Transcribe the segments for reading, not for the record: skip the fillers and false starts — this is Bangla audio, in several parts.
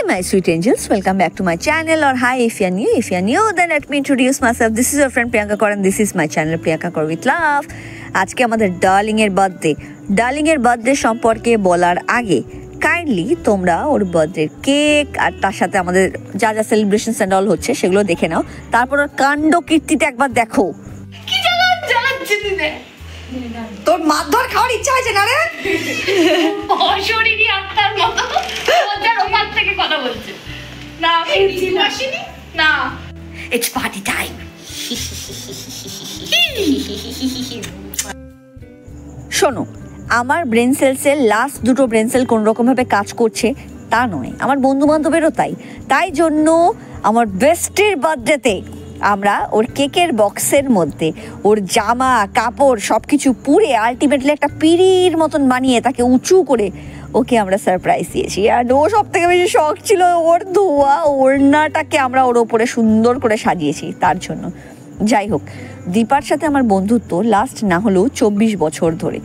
my sweet angels, welcome back to my channel, or hi if you're new, then let me introduce myself. This is your friend Priyanka Kaur and this is my channel Priyanka Kaur with Love. আজকে আমাদের ডার্লিং এর বার্থডে সম্পর্কে বলার আগে কাইন্ডলি তোমরা ওর বার্থডে কেক আর তার সাথে আমাদের যা যা সেলিব্রেশনস এন্ড অল হচ্ছে সেগুলো দেখে নাও, তারপর ওর কাণ্ড কীর্তিটা একবার দেখো। কি জ্বালাচ্ছে দিনে তোর মারধর খাওয়ার ইচ্ছা হয়েছে না রে? অশরীরী আত্মার মতো ওটার ওপার থেকে কথা বলছে না, আমি আসিনি না। It's party time. শোনো, আমার ব্রেন সেলসের লাস্ট দুটো ব্রেন সেল কোন রকমভাবে কাজ করছে তা নয়, আমার বন্ধু বান্ধবেরও তাই জন্য আমার বেস্টের বার্থডেতে আমরা ওর কেকের বক্সের মধ্যে ওর জামা কাপড় সব কিছু পুড়ে আলটিমেটলি একটা পিড়ির মতন বানিয়ে তাকে উঁচু করে ওকে আমরা সারপ্রাইজ দিয়েছি। আর ও সব থেকে বেশি শখ ছিল ওর ধোয়া ওড়নাটাকে আমরা ওর ওপরে সুন্দর করে সাজিয়েছি তার জন্য। যাই হোক, দীপার সাথে আমার বন্ধুত্ব লাস্ট না হলেও 24 বছর ধরে।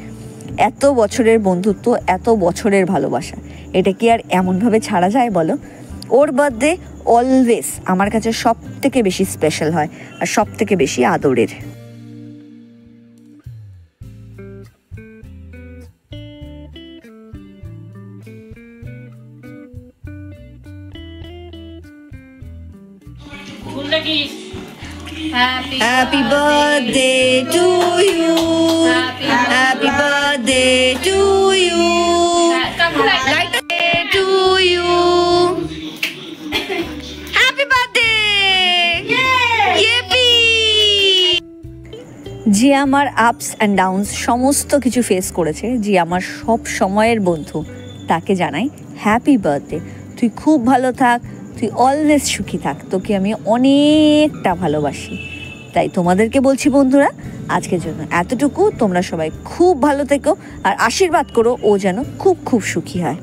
এত বছরের বন্ধুত্ব, এত বছরের ভালোবাসা, এটা কি আর এমনভাবে ছাড়া যায় বলো? ওর বার্থডে অলওয়েজ আমার কাছে সব থেকে বেশি স্পেশাল হয় আর সব থেকে বেশি আদরের। Happy birthday to you. Happy birthday to you. Light to you. Happy birthday. Yippee. যে আমার আপস অ্যান্ড ডাউনস সমস্ত কিছু ফেস করেছে, যে আমার সব সময়ের বন্ধু, তাকে জানাই হ্যাপি বার্থডে। তুই খুব ভালো থাক, তুই অলওয়েজ সুখী থাক, তোকে আমি অনেকটা ভালোবাসি। তাই তোমাদেরকে বলছি বন্ধুরা, আজকের জন্য এতটুকু। তোমরা সবাই খুব ভালো থেকো আর আশীর্বাদ করো ও যেন খুব খুব সুখী হয়।